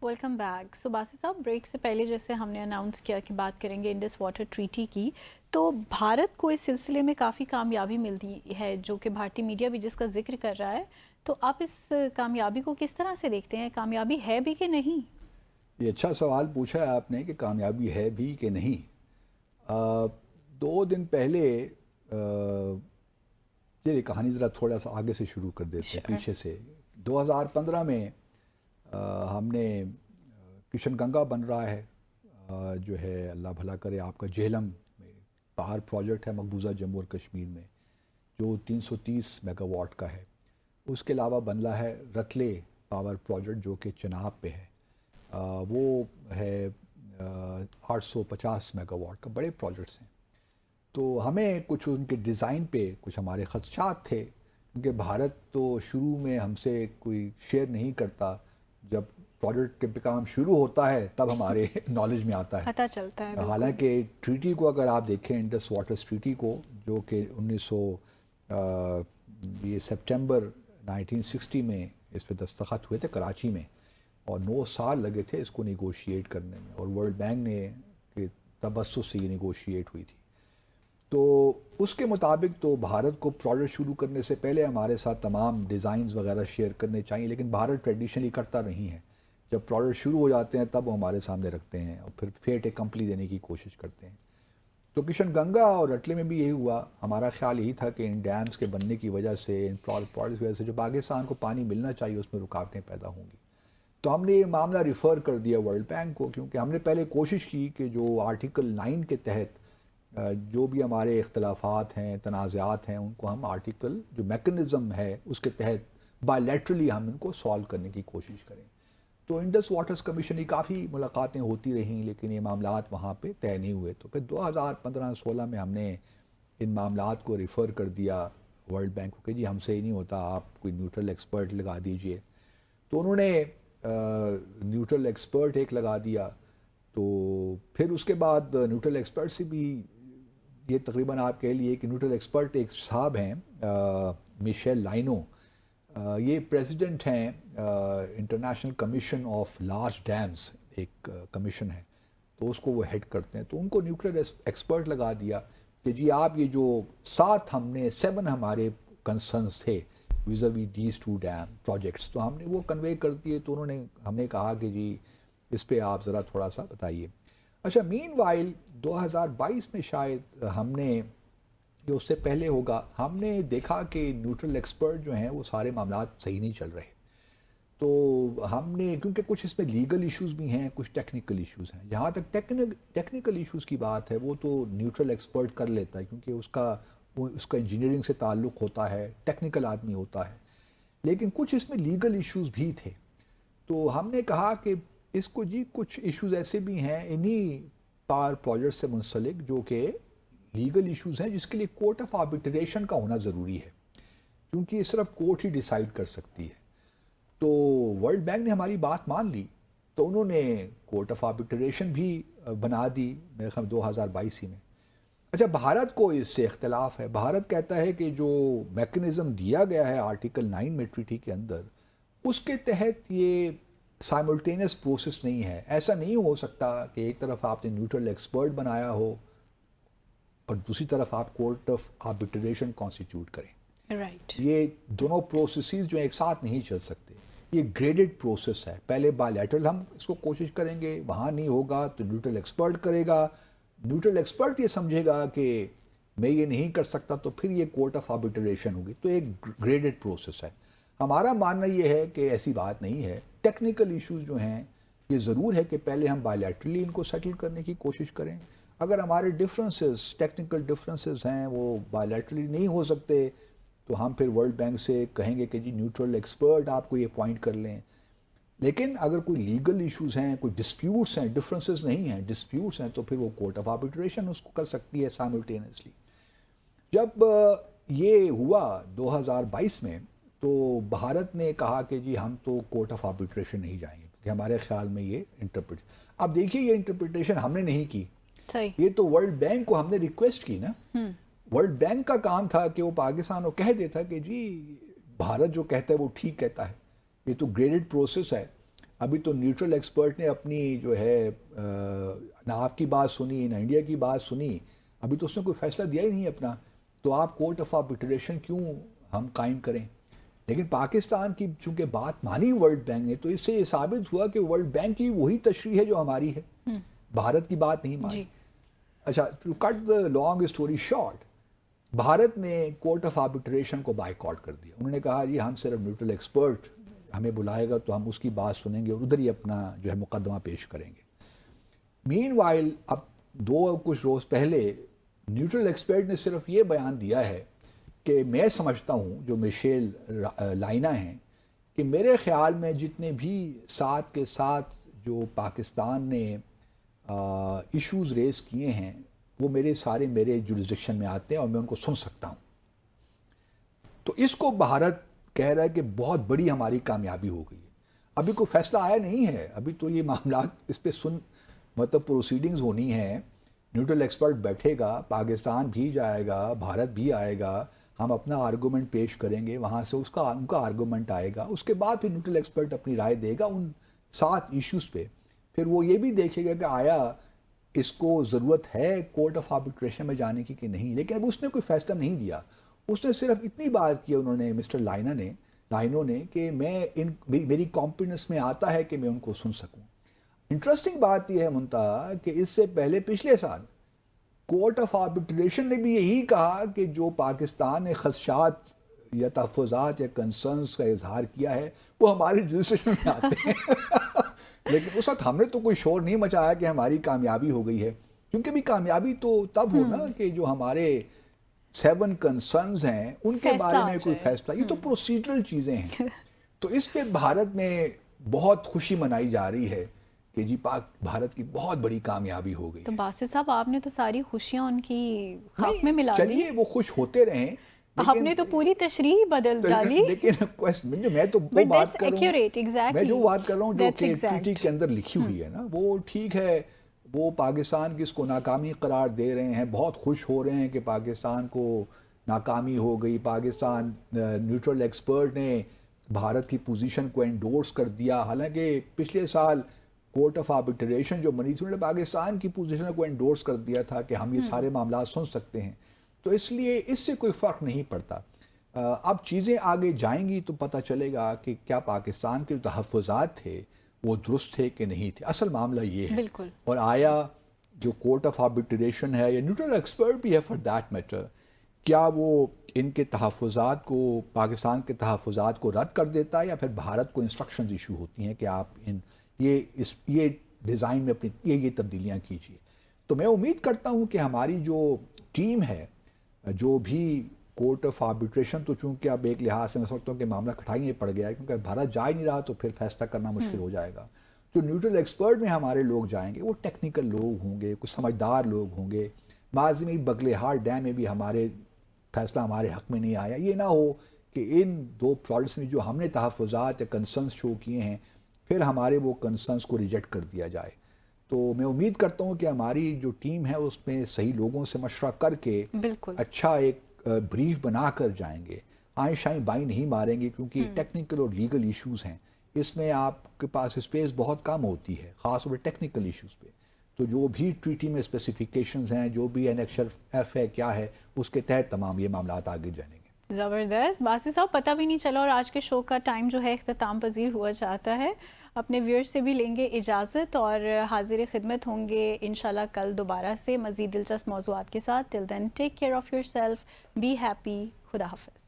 Welcome back. سو باسی صاحب، break سے پہلے جیسے ہم نے اناؤنس کیا کہ بات کریں گے انڈس واٹر ٹریٹی کی، تو بھارت کو اس سلسلے میں کافی کامیابی ملتی ہے جو کہ بھارتی میڈیا بھی جس کا ذکر کر رہا ہے. تو آپ اس کامیابی کو کس طرح سے دیکھتے ہیں؟ کامیابی ہے بھی کہ نہیں؟ یہ اچھا سوال پوچھا ہے آپ نے کہ کامیابی ہے بھی کہ نہیں. 2 دن پہلے یہ کہانی ذرا تھوڑا سا آگے سے شروع کر دیتے ہیں، Sure. پیچھے سے. 2015 میں ہم نے کشن گنگا بن رہا ہے، جو ہے اللہ بھلا کرے آپ کا جہلم میں پہاڑ پروجیکٹ ہے مقبوضہ جموں اور کشمیر میں، جو 330 میگا واٹ کا ہے. اس کے علاوہ بن رہا ہے رتلے پاور پروجیکٹ جو کہ چناب پہ ہے. وہ ہے 850 میگا واٹ کا. بڑے پروجیکٹس ہیں. تو ہمیں کچھ ان کے ڈیزائن پہ کچھ ہمارے خدشات تھے، کیونکہ بھارت تو شروع میں ہم سے کوئی شیئر نہیں کرتا. جب پروجیکٹ کے کام شروع ہوتا ہے تب ہمارے نالج میں آتا ہے. پتہ چلتا ہے بالکل. حالانکہ ٹریٹی کو اگر آپ دیکھیں، انڈس واٹرز ٹریٹی کو، جو کہ 1900 یہ سپٹمبر 1960 میں اس پہ دستخط ہوئے تھے کراچی میں، اور 9 سال لگے تھے اس کو نیگوشیٹ کرنے میں، اور ورلڈ بینک نے کے تبسط سے یہ نیگوشیٹ ہوئی تھی. تو اس کے مطابق تو بھارت کو پروجیکٹ شروع کرنے سے پہلے ہمارے ساتھ تمام ڈیزائنز وغیرہ شیئر کرنے چاہیے، لیکن بھارت ٹریڈیشنلی کرتا نہیں ہے. جب پروجیکٹ شروع ہو جاتے ہیں تب وہ ہمارے سامنے رکھتے ہیں اور پھر فیٹ کمپلی دینے کی کوشش کرتے ہیں. تو کشن گنگا اور رٹلے میں بھی یہی ہوا. ہمارا خیال یہی تھا کہ ان ڈیمز کے بننے کی وجہ سے، ان پروجیکٹس کی وجہ سے جو پاکستان کو پانی ملنا چاہیے اس میں رکاوٹیں پیدا ہوں گی. تو ہم نے یہ معاملہ ریفر کر دیا ورلڈ بینک کو، کیونکہ ہم نے پہلے کوشش کی کہ جو آرٹیکل 9 کے تحت جو بھی ہمارے اختلافات ہیں، تنازعات ہیں، ان کو ہم آرٹیکل جو میکنزم ہے اس کے تحت بائی لیٹرلی ہم ان کو سالو کرنے کی کوشش کریں. تو انڈس واٹرز کمیشن کی کافی ملاقاتیں ہوتی رہیں، لیکن یہ معاملات وہاں پہ طے نہیں ہوئے. تو پھر 2015-16 میں ہم نے ان معاملات کو ریفر کر دیا ورلڈ بینک کو کہ جی ہم سے ہی نہیں ہوتا، آپ کوئی نیوٹرل ایکسپرٹ لگا دیجئے. تو انہوں نے نیوٹرل ایکسپرٹ ایک لگا دیا. تو پھر اس کے بعد نیوٹرل ایکسپرٹ سے بھی یہ تقریباً آپ کہہ لیے کہ نیوٹرل ایکسپرٹ ایک صاحب ہیں میشیل لائنو. یہ پریزیڈنٹ ہیں international commission of large dams, ایک کمیشن ہے، تو اس کو وہ ہیڈ کرتے ہیں. تو ان کو نیوکلیر ایکسپرٹ لگا دیا کہ جی آپ یہ جو 7 ہمارے کنسرنس تھے ویزاوی دیز 2 ڈیم پروجیکٹس، تو ہم نے وہ کنوے کر دیے. تو انہوں نے ہم نے کہا کہ جی اس پہ آپ ذرا تھوڑا سا بتائیے. اچھا، مین وائل 2022 میں شاید ہم نے، یہ اس سے پہلے ہوگا، ہم نے دیکھا کہ نیوٹرل ایکسپرٹ جو ہیں وہ سارے معاملات صحیح نہیں چل رہے. تو ہم نے، کیونکہ کچھ اس میں لیگل ایشوز بھی ہیں، کچھ ٹیکنیکل ایشوز ہیں. جہاں تک ٹیکنیکل ایشوز کی بات ہے وہ تو نیوٹرل ایکسپرٹ کر لیتا ہے، کیونکہ اس کا انجینئرنگ سے تعلق ہوتا ہے، ٹیکنیکل آدمی ہوتا ہے. لیکن کچھ اس میں لیگل ایشوز بھی تھے. تو ہم نے کہا کہ اس کو جی کچھ ایشوز ایسے بھی ہیں انہی پاور پروجیکٹ سے منسلک جو کہ لیگل ایشوز ہیں، جس کے لیے کورٹ آف آربیٹریشن کا ہونا ضروری ہے، کیونکہ یہ صرف کورٹ ہی ڈیسائیڈ کر سکتی ہے. تو ورلڈ بینک نے ہماری بات مان لی. تو انہوں نے کورٹ آف آربیٹریشن بھی بنا دی میرے خیال 2022 میں. اچھا، بھارت کو اس سے اختلاف ہے. بھارت کہتا ہے کہ جو میکنزم دیا گیا ہے آرٹیکل 9 میں ٹریٹی کے اندر، اس کے تحت یہ سائملٹینس پروسیس نہیں ہے. ایسا نہیں ہو سکتا کہ ایک طرف آپ نے نیوٹرل ایکسپرٹ بنایا ہو اور دوسری طرف آپ کورٹ آف آربیٹریشن کانسٹیٹیوٹ کریں. رائٹ. یہ دونوں پروسیسز جو ایک ساتھ نہیں چل سکتے. یہ گریڈڈ پروسیس ہے. پہلے بائی لیٹرل ہم اس کو کوشش کریں گے، وہاں نہیں ہوگا تو نیوٹرل ایکسپرٹ کرے گا. نیوٹرل ایکسپرٹ یہ سمجھے گا کہ میں یہ نہیں کر سکتا تو پھر یہ کورٹ آف آربیٹریشن ہوگی. تو ایک گریڈڈ پروسیس ہے. ہمارا ماننا یہ ہے کہ ایسی بات نہیں ہے. ٹیکنیکل ایشوز جو ہیں یہ ضرور ہے کہ پہلے ہم بائی لیٹرلی ان کو سیٹل کرنے کی کوشش کریں. اگر ہمارے ڈفرینسز، ٹیکنیکل ڈفرینسز ہیں، وہ بائی لیٹرلی نہیں ہو سکتے تو ہم پھر ورلڈ بینک سے کہیں گے کہ جی نیوٹرل ایکسپرٹ آپ کو یہ اپوائنٹ کر لیں. لیکن اگر کوئی لیگل ایشوز ہیں، کوئی ڈسپیوٹس ہیں، ڈفرینسز نہیں ہیں، ڈسپیوٹس ہیں، تو پھر وہ کورٹ آف آربیٹریشن اس کو کر سکتی ہے سائملٹینیسلی. جب یہ ہوا 2022 میں، تو بھارت نے کہا کہ جی ہم تو کورٹ آف آربیٹریشن نہیں جائیں گے، کیونکہ ہمارے خیال میں یہ انٹرپریٹ. اب دیکھیے یہ انٹرپریٹیشن ہم نے نہیں کی، صحیح. یہ تو ورلڈ بینک کو ہم نے ریکویسٹ کی نا. ورلڈ بینک کا کام تھا کہ وہ پاکستان کو کہہ دیتا کہ جی بھارت جو کہتا ہے وہ ٹھیک کہتا ہے. یہ تو گریڈڈ پروسیس ہے. ابھی تو نیوٹرل ایکسپرٹ نے اپنی جو ہے نہ آپ کی بات سنی نہ انڈیا کی بات سنی, ابھی تو اس نے کوئی فیصلہ دیا ہی نہیں اپنا. تو آپ کورٹ آف آربیٹریشن کیوں ہم قائم کریں؟ لیکن پاکستان کی چونکہ بات مانی ورلڈ بینک نے, تو اس سے یہ ثابت ہوا کہ ورلڈ بینک کی وہی تشریح ہے جو ہماری ہے, بھارت کی بات نہیں مانی. اچھا, to cut the long story short, Bharat نے کورٹ آف آربیٹریشن کو بائیکاٹ کر دیا. انہوں نے کہا یہ ہم صرف نیوٹرل ایکسپرٹ ہمیں بلائے گا تو ہم اس کی بات سنیں گے اور ادھر ہی اپنا جو ہے مقدمہ پیش کریں گے. مین وائل اب کچھ روز پہلے نیوٹرل ایکسپرٹ نے صرف یہ بیان دیا ہے کہ میں سمجھتا ہوں, جو میشیل لائنا ہیں, کہ میرے خیال میں جتنے بھی ساتھ کے ساتھ جو پاکستان نے ایشوز ریز کیے ہیں وہ میرے جورسڈکشن میں آتے ہیں اور میں ان کو سن سکتا ہوں. تو اس کو بھارت کہہ رہا ہے کہ بہت بڑی ہماری کامیابی ہو گئی ہے. ابھی کوئی فیصلہ آیا نہیں ہے, ابھی تو یہ معاملات اس پہ مطلب پروسیڈنگز ہونی ہیں. نیوٹرل ایکسپرٹ بیٹھے گا, پاکستان بھی جائے گا, بھارت بھی آئے گا, ہم اپنا آرگومنٹ پیش کریں گے, وہاں سے ان کا آرگومنٹ آئے گا, اس کے بعد پھر نیوٹرل ایکسپرٹ اپنی رائے دے گا ان 7 ایشوز پہ. پھر وہ یہ بھی دیکھے گا کہ آیا اس کو ضرورت ہے کورٹ آف آربیٹریشن میں جانے کی کہ نہیں. لیکن اب اس نے کوئی فیصلہ نہیں دیا, اس نے صرف اتنی بات کی انہوں نے, مسٹر لائنو نے, کہ میری کمپیٹنس میں آتا ہے کہ میں ان کو سن سکوں. انٹرسٹنگ بات یہ ہے منتہا کہ اس سے پہلے پچھلے سال کورٹ آف آربیٹریشن نے بھی یہی کہا کہ جو پاکستان نے خدشات یا تحفظات یا کنسرنس کا اظہار کیا ہے وہ ہمارے جورسڈکشن میں آتے ہیں. لیکن اس وقت ہم نے تو کوئی شور نہیں مچایا کہ ہماری کامیابی ہو گئی ہے, کیونکہ بھی کامیابی تو تب ہونا کہ جو ہمارے 7 کنسرنز ہیں ان کے بارے میں کوئی فیصلہ, یہ تو پروسیڈرل چیزیں ہیں. تو اس پہ بھارت میں بہت خوشی منائی جا رہی ہے کہ جی بھارت کی بہت بڑی کامیابی ہو گئی. تو باسط صاحب آپ نے تو ساری خوشیاں ان کی خاک میں ملا دی. چلیے وہ خوش ہوتے رہیں, آپ نے تو پوری تشریح بدل ڈالی. لیکن میں تو وہ بات کر رہا ہوں, میں جو بات کر رہا ہوں جو کہ ٹریٹی کے اندر لکھی ہوئی ہے نا, وہ ٹھیک ہے. وہ پاکستان کی اس کو ناکامی قرار دے رہے ہیں, بہت خوش ہو رہے ہیں کہ پاکستان کو ناکامی ہو گئی. پاکستان نیوٹرل ایکسپرٹ نے بھارت کی پوزیشن کو انڈورس کر دیا, حالانکہ پچھلے سال کورٹ آف آربیٹریشن جو بنی تھی انہوں نے پاکستان کی پوزیشن کو انڈورس کر دیا تھا کہ ہم یہ سارے معاملات سن سکتے ہیں. تو اس لیے اس سے کوئی فرق نہیں پڑتا. اب چیزیں آگے جائیں گی تو پتہ چلے گا کہ کیا پاکستان کے جو تحفظات تھے وہ درست تھے کہ نہیں تھے. اصل معاملہ یہ ہے. بالکل. اور آیا جو کورٹ آف آربیٹریشن ہے یا نیوٹرل ایکسپرٹ بھی ہے فار دیٹ میٹر, کیا وہ ان کے تحفظات کو, پاکستان کے تحفظات کو رد کر دیتا ہے, یا پھر بھارت کو انسٹرکشنز ایشو ہوتی ہیں کہ آپ یہ ڈیزائن میں اپنی یہ تبدیلیاں کیجیے. تو میں امید کرتا ہوں کہ ہماری جو ٹیم ہے, جو بھی کورٹ آف آربیٹریشن, تو چونکہ اب ایک لحاظ سے میں سمجھتا ہوں کہ معاملہ کھٹائی میں پڑ گیا ہے, کیونکہ بھارت جا ہی نہیں رہا تو پھر فیصلہ کرنا مشکل ہو جائے گا. تو نیوٹرل ایکسپرٹ میں ہمارے لوگ جائیں گے, وہ ٹیکنیکل لوگ ہوں گے, کچھ سمجھدار لوگ ہوں گے. ماضی میں بغل ہار ڈیم میں بھی ہمارے فیصلہ ہمارے حق میں نہیں آیا. یہ نہ ہو کہ ان 2 پروجیکٹس میں جو ہم نے تحفظات یا کنسرنس شو کیے ہیں پھر ہمارے وہ کنسرنس کو ریجیکٹ کر دیا جائے. تو میں امید کرتا ہوں کہ ہماری جو ٹیم ہے اس میں صحیح لوگوں سے مشورہ کر کے اچھا ایک بریف بنا کر جائیں گے. آئیں شائیں بائیں نہیں ماریں گے, کیونکہ ٹیکنیکل اور لیگل ایشوز ہیں, اس میں آپ کے پاس اسپیس بہت کم ہوتی ہے, خاص طور پہ ٹیکنیکل ایشوز پہ. تو جو بھی ٹریٹی میں اسپیسیفیکیشنز ہیں, جو بھی انیکشر ایف ہے کیا ہے, اس کے تحت تمام یہ معاملات آگے جائیں گے. زبردست. باسی صاحب پتہ بھی نہیں چلا اور آج کے شو کا ٹائم جو ہے اختتام پذیر ہوا چاہتا ہے. اپنے ویورز سے بھی لیں گے اجازت اور حاضر خدمت ہوں گے انشاءاللہ کل دوبارہ سے مزید دلچسپ موضوعات کے ساتھ. Till then take care of yourself, be happy, خدا حافظ.